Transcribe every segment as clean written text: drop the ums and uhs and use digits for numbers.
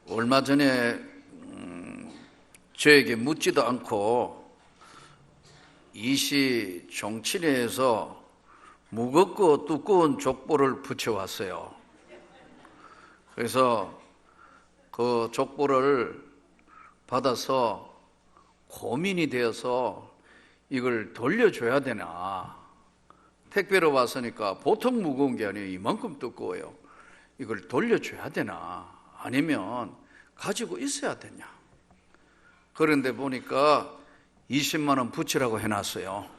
얼마 전에 저에게 묻지도 않고 이시 종친회에서 무겁고 두꺼운 족보를 붙여왔어요. 그래서 그 족보를 받아서 고민이 되어서 이걸 돌려줘야 되나. 택배로 왔으니까 보통 무거운 게 아니에요. 이만큼 두꺼워요. 이걸 돌려줘야 되나 아니면 가지고 있어야 되냐. 그런데 보니까 20만 원 붙이라고 해놨어요.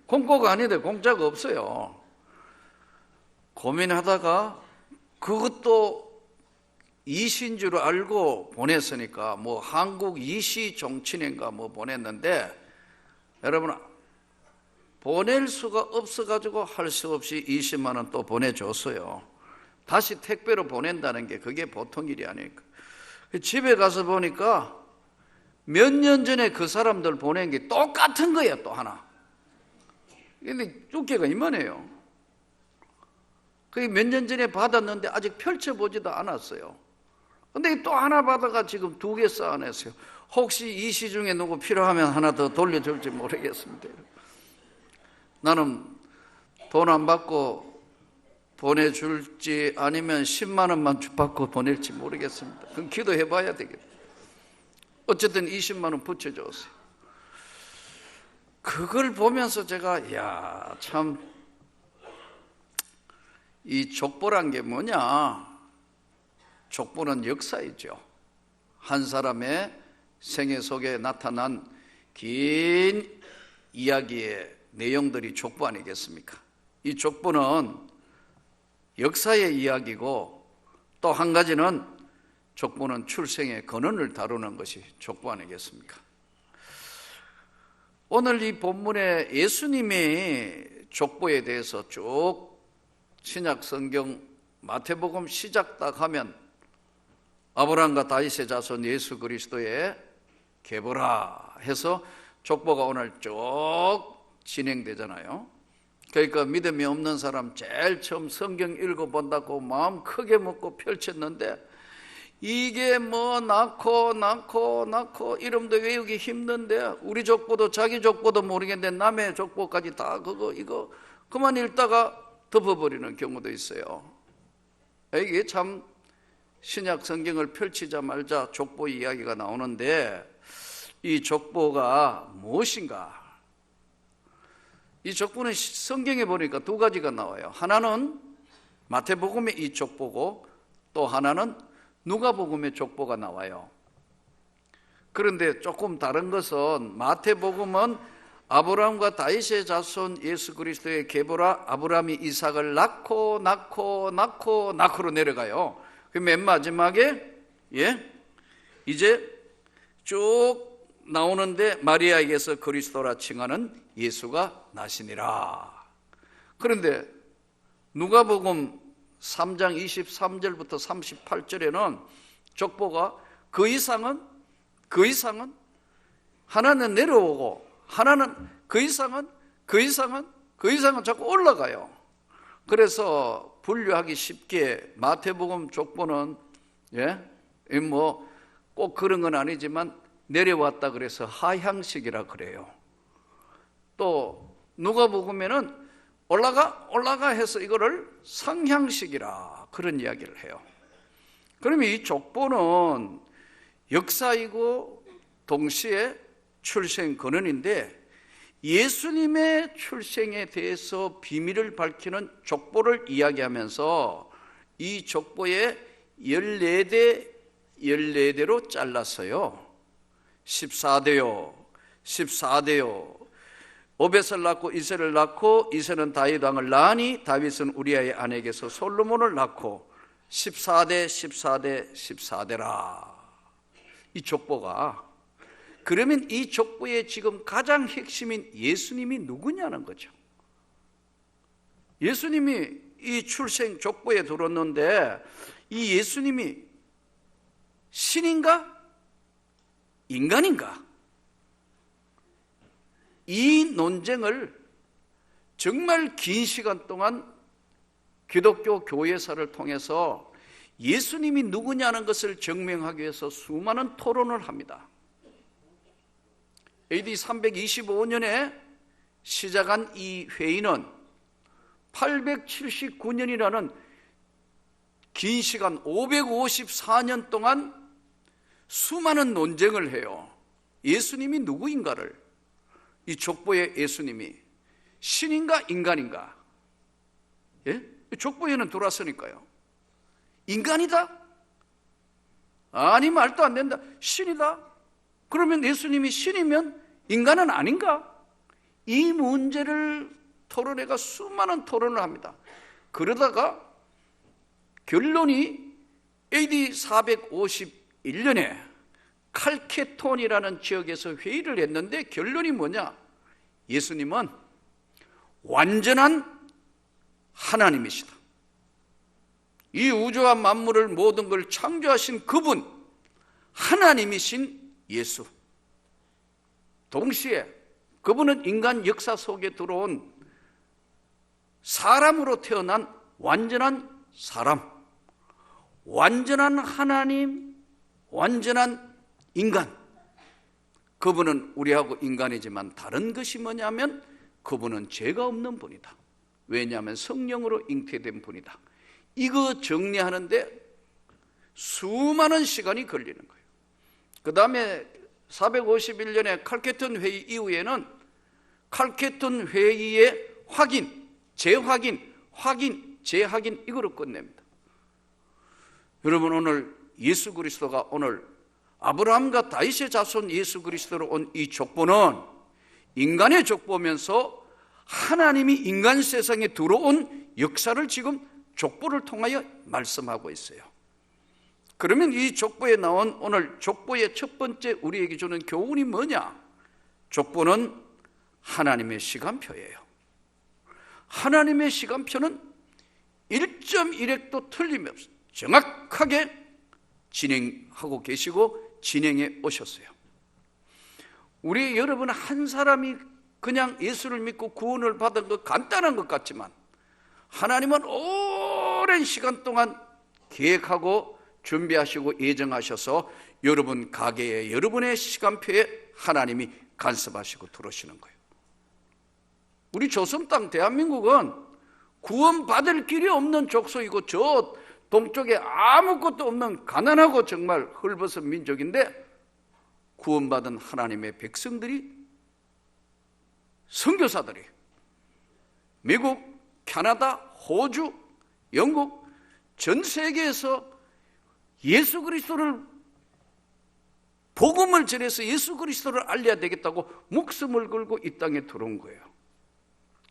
공짜가 아닌데 공짜가 없어요. 고민하다가 그것도 이시인 줄 알고 보냈으니까 뭐 한국 이시 종친회인가 뭐 보냈는데, 여러분 보낼 수가 없어가지고 할 수 없이 20만 원 또 보내줬어요. 다시 택배로 보낸다는 게 그게 보통 일이 아니니까. 집에 가서 보니까 몇 년 전에 그 사람들 보낸 게 똑같은 거예요. 또 하나. 근데 두께가 이만해요. 그게 몇 년 전에 받았는데 아직 펼쳐보지도 않았어요. 근데 또 하나 받아가 지금 2개 쌓아냈어요. 혹시 이 시중에 누구 필요하면 하나 더 돌려줄지 모르겠습니다. 나는 돈 안 받고 보내줄지 아니면 10만 원만 받고 보낼지 모르겠습니다. 그럼 기도해 봐야 되겠다. 어쨌든 20만 원 붙여줬어요. 그걸 보면서 제가 참 이 족보란 게 뭐냐. 족보는 역사이죠. 한 사람의 생애 속에 나타난 긴 이야기의 내용들이 족보 아니겠습니까? 이 족보는 역사의 이야기고, 또 한 가지는 족보는 출생의 근원을 다루는 것이 족보 아니겠습니까? 오늘 이 본문에 예수님이 족보에 대해서 쭉 신약 성경 마태복음 시작 딱 하면 아브라함과 다윗의 자손 예수 그리스도의 계보라 해서 족보가 오늘 쭉 진행되잖아요. 그러니까 믿음이 없는 사람 제일 처음 성경 읽어본다고 마음 크게 먹고 펼쳤는데, 이게 뭐 낳고 이름도 외우기 힘든데, 우리 족보도 자기 족보도 모르겠는데 남의 족보까지 다 이거 그만 읽다가 덮어버리는 경우도 있어요. 이게 참 신약 성경을 펼치자 말자 족보 이야기가 나오는데, 이 족보가 무엇인가? 이 족보는 성경에 보니까 2가지가 나와요. 하나는 마태복음의 이 족보고, 또 하나는 누가복음의 족보가 나와요. 그런데 조금 다른 것은 마태복음은 아브라함과 다윗의 자손 예수 그리스도의 계보라, 아브라함이 이삭을 낳고로 내려가요. 그 맨 마지막에 이제 쭉 나오는데 마리아에게서 그리스도라 칭하는 예수가 나시니라. 그런데 누가복음 3장 23절부터 38절에는 족보가 그 이상은 하나는 내려오고, 하나는 그 이상은 자꾸 올라가요. 그래서 분류하기 쉽게 마태복음 족보는 뭐 꼭 그런 건 아니지만 내려왔다 그래서 하향식이라 그래요. 또 누가복음에는 올라가 해서 이거를 상향식이라 그런 이야기를 해요. 그러면 이 족보는 역사이고 동시에 출생 근원인데, 예수님의 출생에 대해서 비밀을 밝히는 족보를 이야기하면서 이 족보에 14대로 잘랐어요. 14대요. 오벳을 낳고 이새를 낳고, 이새는 다윗 왕을 낳으니 다윗은 우리아의 아내에게서 솔로몬을 낳고 14대라. 이 족보가, 그러면 이 족보의 지금 가장 핵심인 예수님이 누구냐는 거죠. 예수님이 이 출생 족보에 들었는데, 이 예수님이 신인가 인간인가? 이 논쟁을 정말 긴 시간 동안 기독교 교회사를 통해서 예수님이 누구냐는 것을 증명하기 위해서 수많은 토론을 합니다. AD 325년에 시작한 이 회의는 879년이라는 긴 시간 554년 동안 수많은 논쟁을 해요. 예수님이 누구인가를, 이 족보의 예수님이 신인가 인간인가? 예? 족보에는 돌아서니까요. 인간이다? 아니, 말도 안 된다. 신이다? 그러면 예수님이 신이면 인간은 아닌가? 이 문제를 토론회가 수많은 토론을 합니다. 그러다가 결론이 AD 451년에 칼케톤이라는 지역에서 회의를 했는데 결론이 뭐냐? 예수님은 완전한 하나님이시다. 이 우주와 만물을 모든 걸 창조하신 그분, 하나님이신 예수. 동시에 그분은 인간 역사 속에 들어온 사람으로 태어난 완전한 사람, 완전한 하나님, 완전한 인간. 그분은 우리하고 인간이지만 다른 것이 뭐냐면 그분은 죄가 없는 분이다. 왜냐하면 성령으로 잉태된 분이다. 이거 정리하는데 수많은 시간이 걸리는 거예요. 그 다음에 451년에 칼케톤 회의 이후에는 칼케톤 회의의 확인, 재확인, 확인, 재확인 이거로 끝냅니다. 여러분, 오늘 예수 그리스도가 오늘 아브라함과 다윗의 자손 예수 그리스도로 온 이 족보는 인간의 족보면서 하나님이 인간 세상에 들어온 역사를 지금 족보를 통하여 말씀하고 있어요. 그러면 이 족보에 나온 오늘 족보의 첫 번째 우리에게 주는 교훈이 뭐냐? 족보는 하나님의 시간표예요. 하나님의 시간표는 1.1획도 틀림없이 정확하게 진행하고 계시고 진행해 오셨어요. 우리 여러분 한 사람이 그냥 예수를 믿고 구원을 받은 것 간단한 것 같지만 하나님은 오랜 시간 동안 계획하고 준비하시고 예정하셔서 여러분 가게에 여러분의 시간표에 하나님이 간섭하시고 들어오시는 거예요. 우리 조선 땅 대한민국은 구원받을 길이 없는 족속이고 저 동쪽에 아무것도 없는 가난하고 정말 헐벗은 민족인데 구원받은 하나님의 백성들이, 선교사들이 미국, 캐나다, 호주, 영국 전 세계에서 예수 그리스도를 복음을 전해서 예수 그리스도를 알려야 되겠다고 목숨을 걸고 이 땅에 들어온 거예요.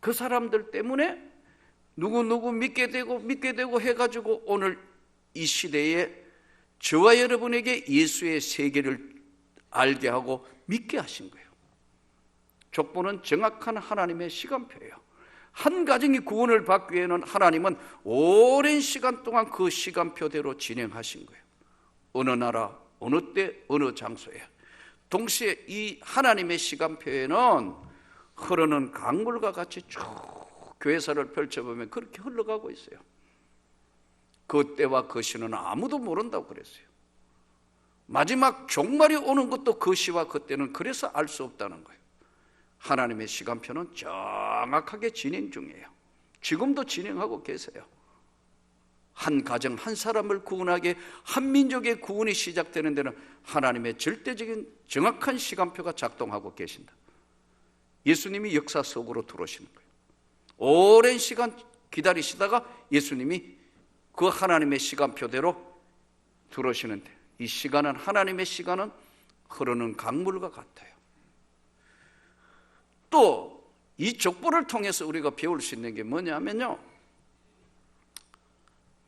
그 사람들 때문에 누구 믿게 되고 해가지고 오늘 이 시대에 저와 여러분에게 예수의 세계를 알게 하고 믿게 하신 거예요. 족보는 정확한 하나님의 시간표예요. 한 가정이 구원을 받기 위해는 하나님은 오랜 시간 동안 그 시간표대로 진행하신 거예요. 어느 나라, 어느 때, 어느 장소에. 동시에 이 하나님의 시간표에는 흐르는 강물과 같이 쭉 교회사를 펼쳐보면 그렇게 흘러가고 있어요. 그 때와 그 시는 아무도 모른다고 그랬어요. 마지막 종말이 오는 것도 그 시와 그 때는 그래서 알 수 없다는 거예요. 하나님의 시간표는 정확하게 진행 중이에요. 지금도 진행하고 계세요. 한 가정 한 사람을 구원하게, 한 민족의 구원이 시작되는 데는 하나님의 절대적인 정확한 시간표가 작동하고 계신다. 예수님이 역사 속으로 들어오시는 거예요. 오랜 시간 기다리시다가 예수님이 그 하나님의 시간표대로 들어오시는데, 이 시간은, 하나님의 시간은 흐르는 강물과 같아요. 또 이 족보를 통해서 우리가 배울 수 있는 게 뭐냐면요,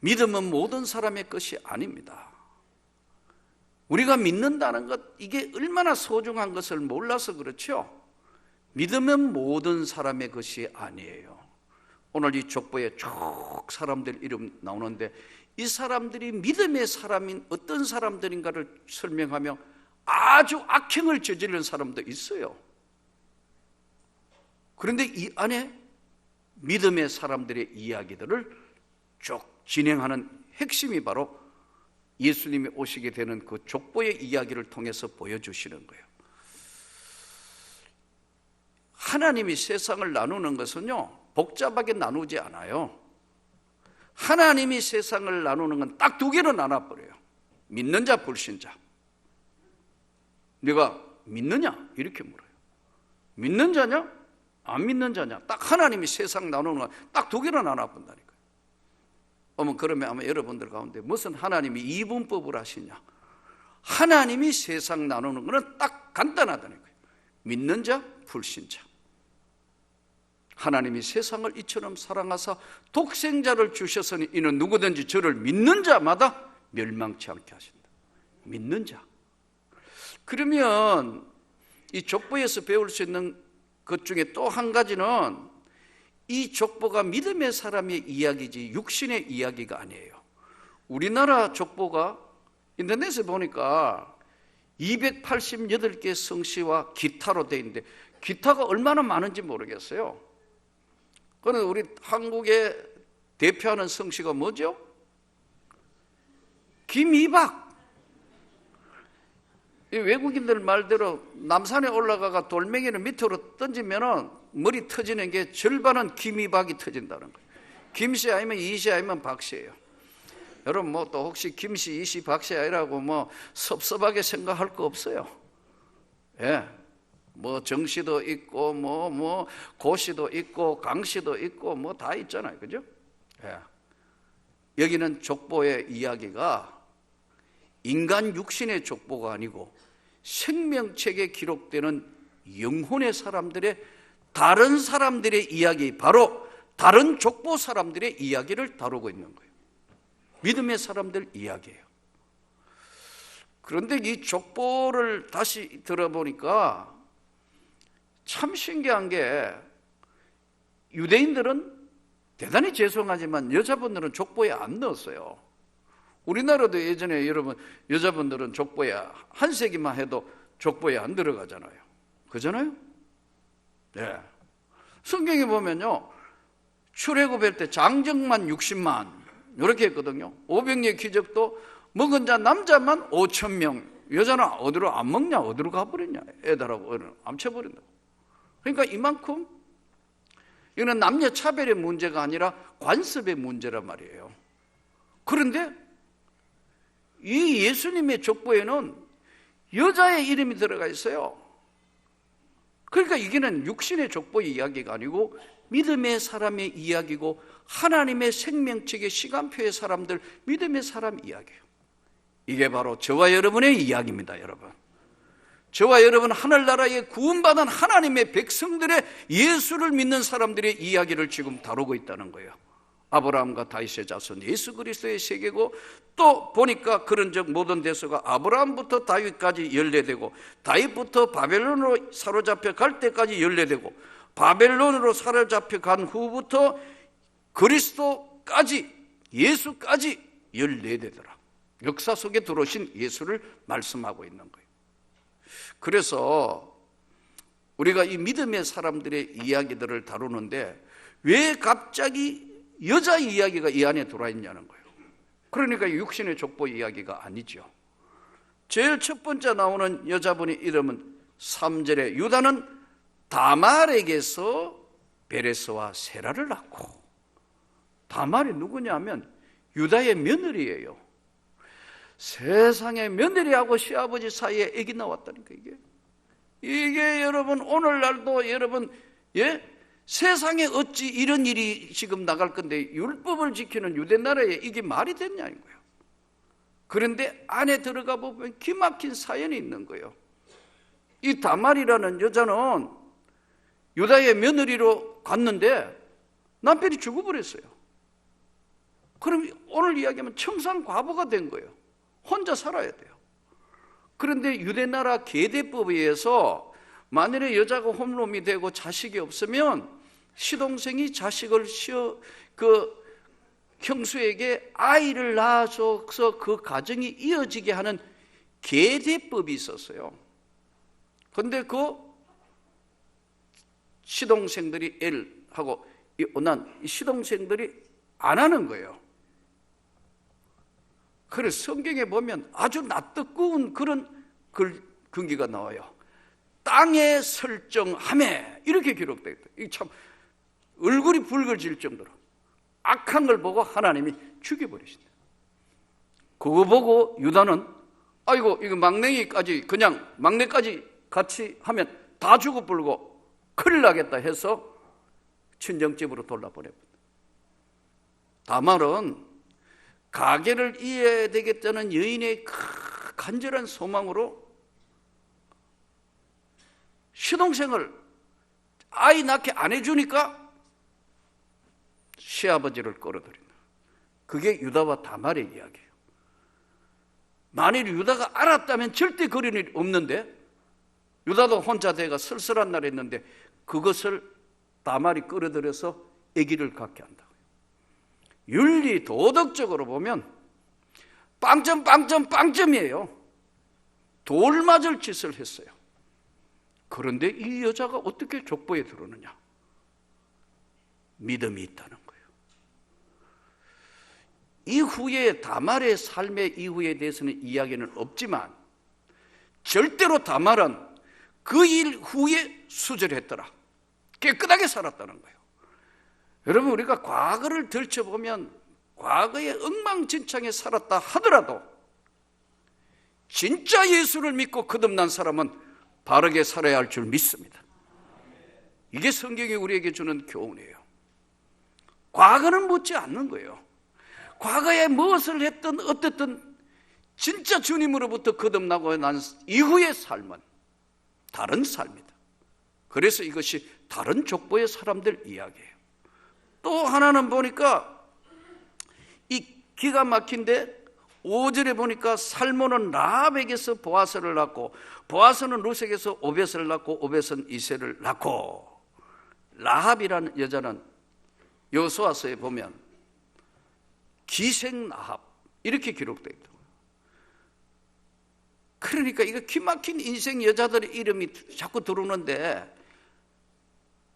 믿음은 모든 사람의 것이 아닙니다. 우리가 믿는다는 것, 이게 얼마나 소중한 것을 몰라서 그렇죠. 믿음은 모든 사람의 것이 아니에요. 오늘 이 족보에 쭉 사람들 이름 나오는데 이 사람들이 믿음의 사람인 어떤 사람들인가를 설명하며 아주 악행을 저지르는 사람도 있어요. 그런데 이 안에 믿음의 사람들의 이야기들을 쭉 진행하는 핵심이 바로 예수님이 오시게 되는 그 족보의 이야기를 통해서 보여주시는 거예요. 하나님이 세상을 나누는 것은요, 복잡하게 나누지 않아요. 하나님이 세상을 나누는 건 딱 두 개로 나눠버려요. 믿는 자, 불신자. 네가 믿느냐? 이렇게 물어요. 믿는 자냐? 안 믿는 자냐? 딱 하나님이 세상 나누는 건 딱 두 개로 나눠본다니까요. 그러면 아마 여러분들 가운데 무슨 하나님이 이분법을 하시냐? 하나님이 세상 나누는 것은 딱 간단하다니까요. 믿는 자, 불신자. 하나님이 세상을 이처럼 사랑하사 독생자를 주셨으니 이는 누구든지 저를 믿는 자마다 멸망치 않게 하신다. 믿는 자. 그러면 이 족보에서 배울 수 있는 것 중에 또 한 가지는 이 족보가 믿음의 사람의 이야기지 육신의 이야기가 아니에요. 우리나라 족보가 인터넷에 보니까 288개 성씨와 기타로 되어 있는데 기타가 얼마나 많은지 모르겠어요. 그런데 우리 한국의 대표하는 성씨가 뭐죠? 김이박. 외국인들 말대로 남산에 올라가가 돌멩이를 밑으로 던지면은 머리 터지는 게 절반은 김이박이 터진다는 거예요. 김씨 아니면 이씨 아니면 박씨예요. 여러분 또 혹시 김씨, 이씨, 박씨 아니라고 섭섭하게 생각할 거 없어요. 예. 정씨도 있고 고씨도 있고 강씨도 있고 다 있잖아요. 그죠? 예. 여기는 족보의 이야기가 인간 육신의 족보가 아니고 생명책에 기록되는 영혼의 사람들의 다른 사람들의 이야기, 바로 다른 족보 사람들의 이야기를 다루고 있는 거예요. 믿음의 사람들 이야기예요. 그런데 이 족보를 다시 들어보니까 참 신기한 게 유대인들은 대단히 죄송하지만 여자분들은 족보에 안 넣었어요. 우리나라도 예전에 여러분 여자분들은 족보에 한 세기만 해도 족보에 안 들어가잖아요. 그잖아요? 네. 성경에 보면요, 출애굽할 때 장정만 60만 이렇게 했거든요. 500의 기적도 먹은 자 남자만 5,000명. 여자는 어디로 안 먹냐? 어디로 가버렸냐? 애들하고 암쳐버린다고. 그러니까 이만큼 이거는 남녀 차별의 문제가 아니라 관습의 문제란 말이에요. 그런데 이 예수님의 족보에는 여자의 이름이 들어가 있어요. 그러니까 이게는 육신의 족보 이야기가 아니고 믿음의 사람의 이야기고 하나님의 생명책의 시간표의 사람들, 믿음의 사람 이야기예요. 이게 바로 저와 여러분의 이야기입니다. 여러분, 저와 여러분 하늘나라에 구원받은 하나님의 백성들의 예수를 믿는 사람들의 이야기를 지금 다루고 있다는 거예요. 아브라함과 다윗의 자손 예수 그리스도의 세계고, 또 보니까 그런 적 모든 대소가 아브라함부터 다윗까지 연례되고, 다윗부터 바벨론으로 사로잡혀 갈 때까지 연례되고, 바벨론으로 사로잡혀 간 후부터 그리스도까지, 예수까지 연례되더라. 역사 속에 들어오신 예수를 말씀하고 있는 거예요. 그래서 우리가 이 믿음의 사람들의 이야기들을 다루는데 왜 갑자기 여자 이야기가 이 안에 들어와 있냐는 거예요. 그러니까 육신의 족보 이야기가 아니죠. 제일 첫 번째 나오는 여자분의 이름은 3절에 유다는 다말에게서 베레스와 세라를 낳고, 다말이 누구냐면 유다의 며느리예요. 세상에 며느리하고 시아버지 사이에 애기 나왔다니까. 이게 여러분 오늘날도 여러분 세상에 어찌 이런 일이 지금 나갈 건데 율법을 지키는 유대 나라에 이게 말이 됐냐는 거예요. 그런데 안에 들어가 보면 기막힌 사연이 있는 거예요. 이 다말이라는 여자는 유다의 며느리로 갔는데 남편이 죽어버렸어요. 그럼 오늘 이야기하면 청산 과부가 된 거예요. 혼자 살아야 돼요. 그런데 유대 나라 계대법에 의해서 만일에 여자가 홈놈이 되고 자식이 없으면 시동생이 자식을 형수에게 아이를 낳아줘서 그 가정이 이어지게 하는 계대법이 있었어요. 그런데 그 시동생들이 하고 난 시동생들이 안 하는 거예요. 그래서 성경에 보면 아주 낯뜨거운 그런 근기가 나와요. 땅에 설정하매 이렇게 기록되어 있다. 이게 참 얼굴이 붉어질 정도로 악한 걸 보고 하나님이 죽여버리신다. 그거 보고 유다는 아이고 이거 막내까지 그냥 막내까지 같이 하면 다 죽어버리고 큰일 나겠다 해서 친정집으로 돌려보냅니다. 다말은 가게를 이어야 되겠다는 여인의 간절한 소망으로 시동생을 아이 낳게 안 해주니까 시아버지를 끌어들인다. 그게 유다와 다말의 이야기예요. 만일 유다가 알았다면 절대 그런 일이 없는데 유다도 혼자 돼가 쓸쓸한 날이 있는데 그것을 다말이 끌어들여서 아기를 갖게 한다고요. 윤리 도덕적으로 보면 빵점이에요. 돌 맞을 짓을 했어요. 그런데 이 여자가 어떻게 족보에 들어오느냐? 믿음이 있다는 거예요. 이후에 다말의 삶의 이후에 대해서는 이야기는 없지만 절대로 다말은 그 일 후에 수절했더라. 깨끗하게 살았다는 거예요. 여러분, 우리가 과거를 들춰보면 과거에 엉망진창에 살았다 하더라도 진짜 예수를 믿고 거듭난 사람은 바르게 살아야 할 줄 믿습니다. 이게 성경이 우리에게 주는 교훈이에요. 과거는 묻지 않는 거예요. 과거에 무엇을 했든 어쨌든 진짜 주님으로부터 거듭나고 난 이후의 삶은 다른 삶이다. 그래서 이것이 다른 족보의 사람들 이야기예요. 또 하나는 보니까 이 기가 막힌데 5절에 보니까 살몬은 라합에게서 보아스를 낳고 보아스는 루색에서 오벳을 낳고 오벳은 이새를 낳고 라합이라는 여자는 여호수아서에 보면 기생 라합 이렇게 기록되어 있다. 그러니까 이거 기막힌 인생 여자들의 이름이 자꾸 들어오는데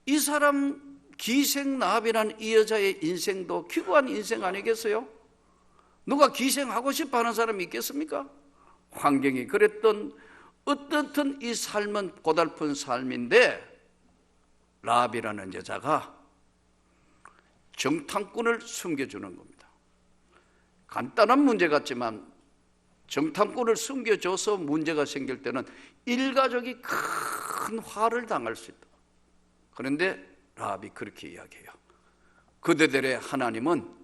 이 사람 기생 라합이라는 이 여자의 인생도 기구한 인생 아니겠어요? 누가 기생하고 싶어 하는 사람이 있겠습니까? 환경이 그랬던 어떻든 이 삶은 고달픈 삶인데 라합이라는 여자가 정탐꾼을 숨겨주는 겁니다. 간단한 문제 같지만 정탐꾼을 숨겨줘서 문제가 생길 때는 일가족이 큰 화를 당할 수 있다. 그런데 라합이 그렇게 이야기해요. 그대들의 하나님은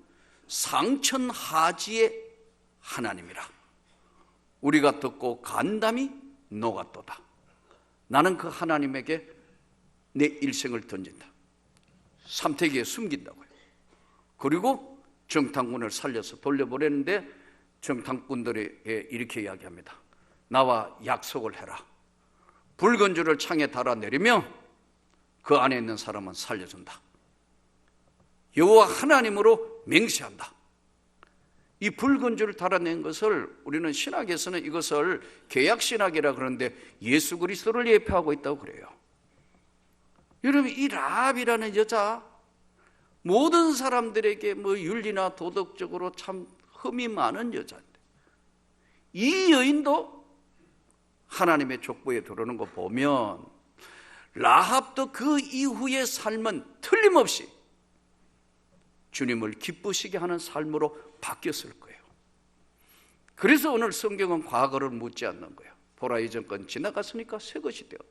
상천하지의 하나님이라. 우리가 듣고 간담이 녹았도다. 나는 그 하나님에게 내 일생을 던진다. 삼태기에 숨긴다고요. 그리고 정탐꾼을 살려서 돌려보냈는데 정탐꾼들이 이렇게 이야기합니다. 나와 약속을 해라. 붉은 줄을 창에 달아내리며 그 안에 있는 사람은 살려준다. 여호와 하나님으로 맹세한다. 이 붉은 줄을 달아낸 것을 우리는 신학에서는 이것을 개약신학이라 그러는데 예수 그리스도를 예표하고 있다고 그래요. 여러분, 이 라합이라는 여자 모든 사람들에게 윤리나 도덕적으로 참 흠이 많은 여자인데 이 여인도 하나님의 족보에 들어오는 거 보면 라합도 그 이후의 삶은 틀림없이 주님을 기쁘시게 하는 삶으로 바뀌었을 거예요. 그래서 오늘 성경은 과거를 묻지 않는 거예요. 보라, 이전 건 지나갔으니까 새 것이 되었다.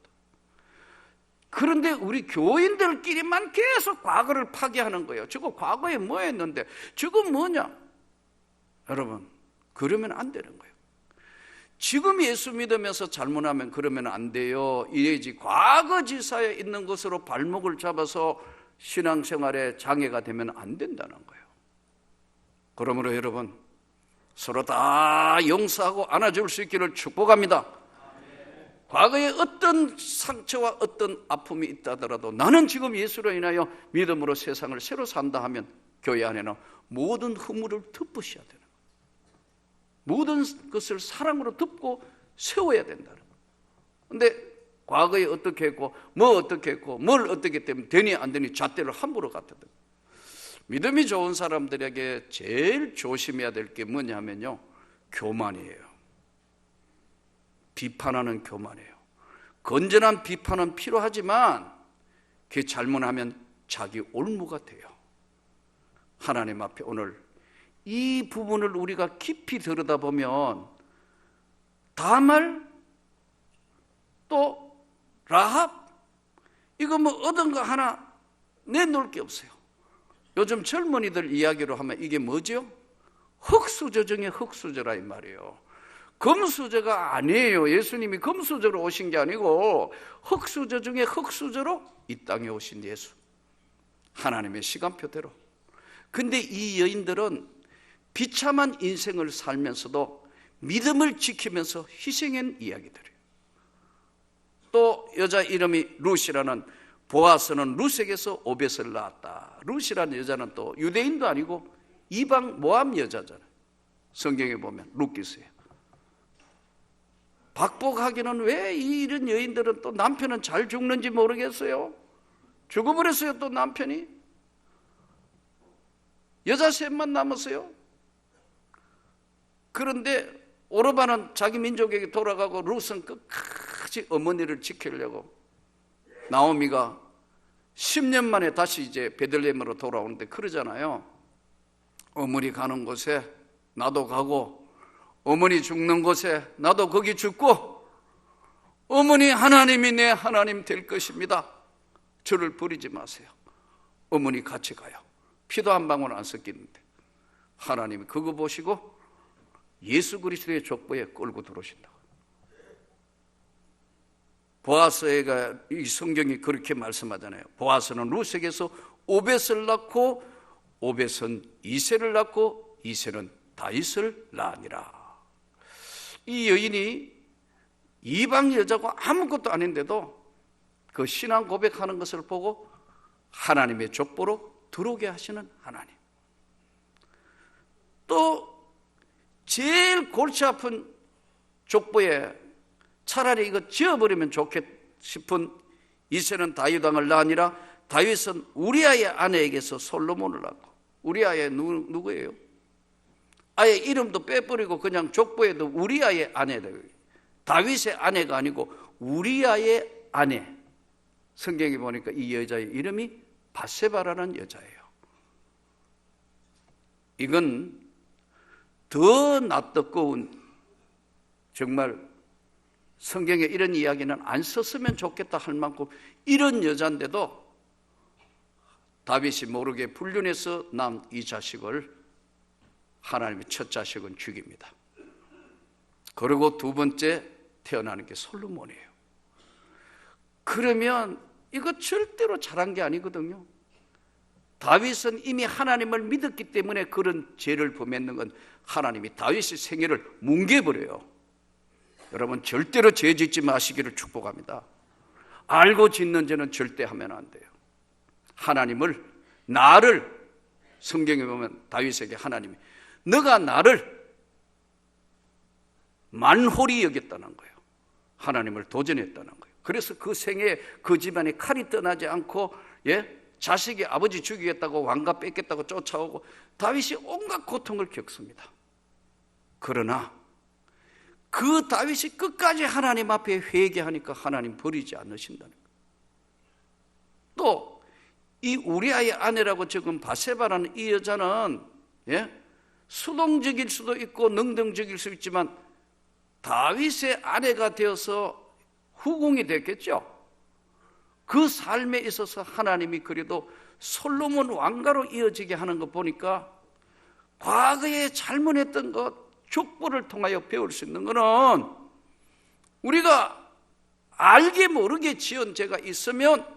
그런데 우리 교인들끼리만 계속 과거를 파괴하는 거예요. 저거 과거에 뭐 했는데 저거 뭐냐? 여러분, 그러면 안 되는 거예요. 지금 예수 믿으면서 잘못하면 그러면 안 돼요. 이래지 과거지사에 있는 것으로 발목을 잡아서 신앙생활에 장애가 되면 안 된다는 거예요. 그러므로 여러분, 서로 다 용서하고 안아줄 수 있기를 축복합니다. 과거에 어떤 상처와 어떤 아픔이 있다더라도 나는 지금 예수로 인하여 믿음으로 세상을 새로 산다 하면 교회 안에는 모든 허물을 덮으셔야 되는 거예요. 모든 것을 사랑으로 덮고 세워야 된다는 거예요. 그런데 과거에 어떻게 했고 뭐 어떻게 했고 뭘 어떻게 때문에 되니 안 되니 잣대를 함부로 갖다 대고. 믿음이 좋은 사람들에게 제일 조심해야 될 게 뭐냐면요, 교만이에요. 비판하는 교만이에요. 건전한 비판은 필요하지만 그게 잘못하면 자기 올무가 돼요. 하나님 앞에 오늘 이 부분을 우리가 깊이 들여다보면 다말 또 라합 이거 뭐 얻은 거 하나 내놓을 게 없어요. 요즘 젊은이들 이야기로 하면 이게 뭐죠? 흙수저 중에 흙수저라 이 말이에요. 금수저가 아니에요. 예수님이 금수저로 오신 게 아니고 흙수저 중에 흙수저로 이 땅에 오신 예수, 하나님의 시간표대로. 근데 이 여인들은 비참한 인생을 살면서도 믿음을 지키면서 희생한 이야기들이에요. 또 여자 이름이 룻이라는, 보아스는 룻에게서 오벳을 낳았다. 룻이라는 여자는 또 유대인도 아니고 이방 모함 여자잖아요. 성경에 보면 룻기서예요. 박복하기는 왜 이런 여인들은 또 남편은 잘 죽는지 모르겠어요. 죽어버렸어요. 또 남편이 여자 셋만 남았어요. 그런데 오르바는 자기 민족에게 돌아가고 룻은 끝까지 어머니를 지키려고, 나오미가 10년 만에 다시 이제 베들레헴으로 돌아오는데 그러잖아요. 어머니 가는 곳에 나도 가고, 어머니 죽는 곳에 나도 거기 죽고, 어머니 하나님이 내 하나님 될 것입니다. 저를 버리지 마세요. 어머니 같이 가요. 피도 한 방울 안 섞이는데 하나님이 그거 보시고 예수 그리스도의 족보에 끌고 들어오신다고. 보아스가, 이 성경이 그렇게 말씀하잖아요. 보아스는 룻에게서 오벳을 낳고 오벳은 이새를 낳고 이새는 다윗을 낳으니라. 이 여인이 이방 여자고 아무것도 아닌데도 그 신앙 고백하는 것을 보고 하나님의 족보로 들어오게 하시는 하나님. 또 제일 골치 아픈 족보에 차라리 이거 지어버리면 좋겠 싶은 이새는 다윗 왕을 낳으니라. 다윗은 우리아의 아내에게서 솔로몬을 낳고, 우리아의 누구예요? 아예 이름도 빼버리고 그냥 족보에도 우리아의 아내다. 다윗의 아내가 아니고 우리아의 아내. 성경에 보니까 이 여자의 이름이 바세바라는 여자예요. 이건 더 낯뜨거운, 정말 성경에 이런 이야기는 안 썼으면 좋겠다 할 만큼 이런 여자인데도 다윗이 모르게 불륜해서 난 이 자식을, 하나님의 첫 자식은 죽입니다. 그리고 두 번째 태어나는 게 솔로몬이에요. 그러면 이거 절대로 잘한 게 아니거든요. 다윗은 이미 하나님을 믿었기 때문에 그런 죄를 범했는 건 하나님이 다윗의 생애를 뭉개버려요. 여러분 절대로 죄 짓지 마시기를 축복합니다. 알고 짓는 죄는 절대 하면 안 돼요. 하나님을, 나를, 성경에 보면 다윗에게 하나님이 너가 나를 만홀히 여겼다는 거예요. 하나님을 도전했다는 거예요. 그래서 그 생에 그 집안에 칼이 떠나지 않고, 자식이 아버지 죽이겠다고 왕가 뺏겠다고 쫓아오고 다윗이 온갖 고통을 겪습니다. 그러나 그 다윗이 끝까지 하나님 앞에 회개하니까 하나님 버리지 않으신다는 거예요. 또 이 우리아의 아내라고 지금 바세바라는 이 여자는 수동적일 수도 있고 능동적일 수 있지만 다윗의 아내가 되어서 후궁이 됐겠죠. 그 삶에 있어서 하나님이 그래도 솔로몬 왕가로 이어지게 하는 거 보니까 과거에 잘못했던 것, 족보를 통하여 배울 수 있는 것은 우리가 알게 모르게 지은 죄가 있으면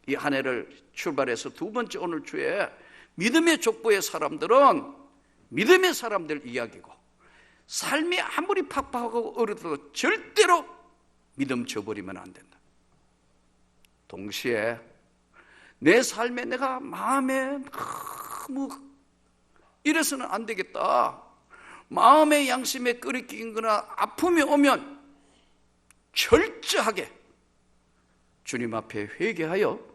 이 한 해를 출발해서 두 번째 오늘 주에 믿음의 족보의 사람들은 믿음의 사람들 이야기고, 삶이 아무리 팍팍하고 어려도 절대로 믿음 저버리면 안 된다. 동시에 내 삶에 내가 마음에 너무 이래서는 안 되겠다, 마음의 양심에 끓이낀 거나 아픔이 오면 철저하게 주님 앞에 회개하여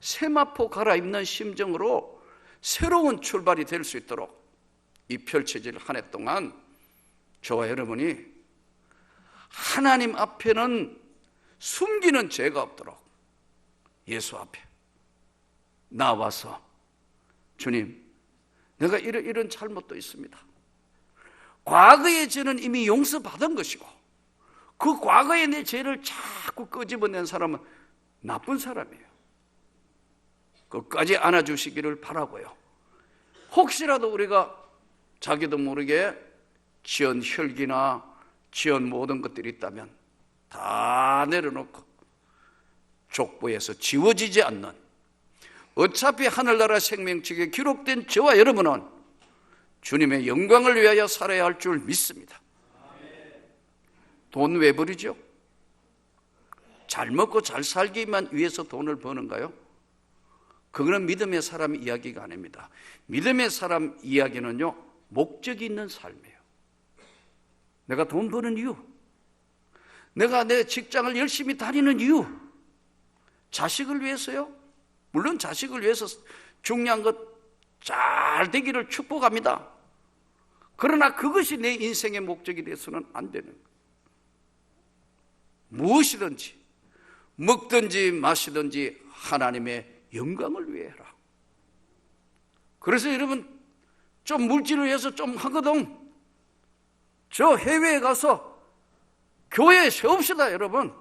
세마포 갈아입는 심정으로 새로운 출발이 될 수 있도록 이 펼쳐질 한 해 동안 저와 여러분이 하나님 앞에는 숨기는 죄가 없도록 예수 앞에 나와서 주님, 내가 이런 잘못도 있습니다. 과거의 죄는 이미 용서받은 것이고 그 과거의 내 죄를 자꾸 끄집어낸 사람은 나쁜 사람이에요. 끝까지 안아주시기를 바라고요. 혹시라도 우리가 자기도 모르게 지은 혈기나 지은 모든 것들이 있다면 다 내려놓고 족보에서 지워지지 않는, 어차피 하늘나라 생명책에 기록된 저와 여러분은 주님의 영광을 위하여 살아야 할 줄 믿습니다. 돈 왜 버리죠? 잘 먹고 잘 살기만 위해서 돈을 버는가요? 그거는 믿음의 사람 이야기가 아닙니다. 믿음의 사람 이야기는요, 목적이 있는 삶이에요. 내가 돈 버는 이유, 내가 내 직장을 열심히 다니는 이유, 자식을 위해서요? 물론 자식을 위해서 중요한 것 잘 되기를 축복합니다. 그러나 그것이 내 인생의 목적이 돼서는 안 되는 거예요. 무엇이든지 먹든지 마시든지 하나님의 영광을 위해 해라. 그래서 여러분, 좀 물질을 위해서 좀 하거든. 저 해외에 가서 교회에 세웁시다. 여러분,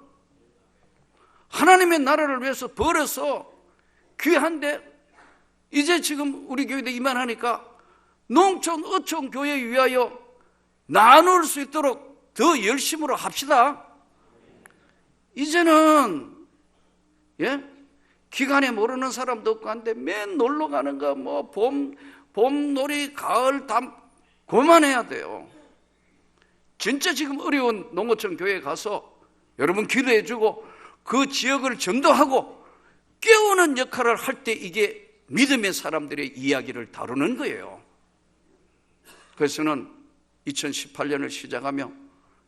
하나님의 나라를 위해서 벌어서 귀한데, 이제 지금 우리 교회에 이만하니까 농촌 어촌 교회 위하여 나눌 수 있도록 더 열심으로 합시다. 이제는 기간에 모르는 사람도 없고 한데 맨 놀러 가는 거 뭐 봄놀이 가을 담 그만해야 돼요. 진짜 지금 어려운 농어촌 교회에 가서 여러분 기도해 주고 그 지역을 전도하고 깨우는 역할을 할 때 이게 믿음의 사람들의 이야기를 다루는 거예요. 그래서는 2018년을 시작하며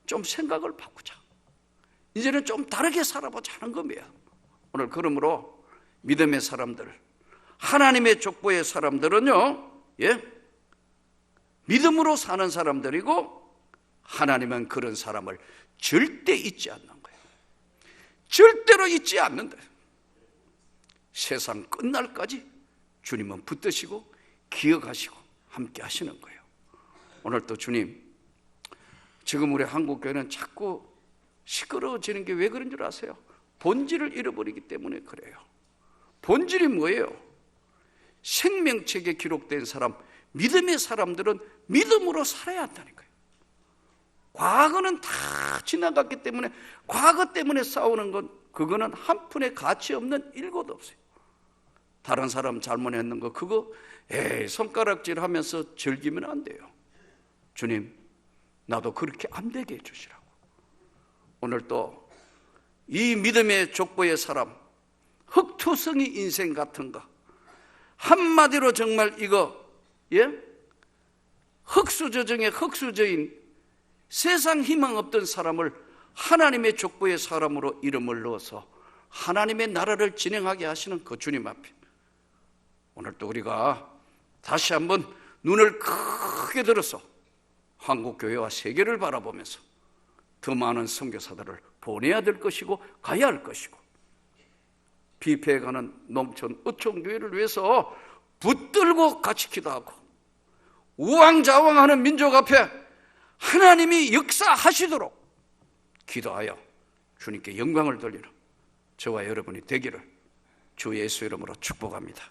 좀 생각을 바꾸자. 이제는 좀 다르게 살아보자는 겁니다. 오늘 그러므로 믿음의 사람들, 하나님의 족보의 사람들은요, 믿음으로 사는 사람들이고 하나님은 그런 사람을 절대 잊지 않는 거예요. 절대로 잊지 않는다. 세상 끝날까지 주님은 붙드시고 기억하시고 함께 하시는 거예요. 오늘 또 주님, 지금 우리 한국교회는 자꾸 시끄러워지는 게 왜 그런 줄 아세요? 본질을 잃어버리기 때문에 그래요. 본질이 뭐예요? 생명책에 기록된 사람, 믿음의 사람들은 믿음으로 살아야 한다는 거예요. 과거는 다 지나갔기 때문에 과거 때문에 싸우는 건 그거는 한 푼의 가치 없는 일고도 없어요. 다른 사람 잘못했는 거 그거 손가락질 하면서 즐기면 안 돼요. 주님, 나도 그렇게 안 되게 해주시라고. 오늘 또 이 믿음의 족보의 사람, 흙투성이 인생 같은 거 한마디로 정말 이거 흙수저중에 흙수저인 세상 희망 없던 사람을 하나님의 족보의 사람으로 이름을 넣어서 하나님의 나라를 진행하게 하시는 그 주님 앞에 오늘 또 우리가 다시 한번 눈을 크게 들어서 한국교회와 세계를 바라보면서 더 많은 선교사들을 보내야 될 것이고 가야 할 것이고 비패해가는 농촌 어촌교회를 위해서 붙들고 같이 기도하고 우왕좌왕하는 민족 앞에 하나님이 역사하시도록 기도하여 주님께 영광을 돌리는 저와 여러분이 되기를 주 예수 이름으로 축복합니다.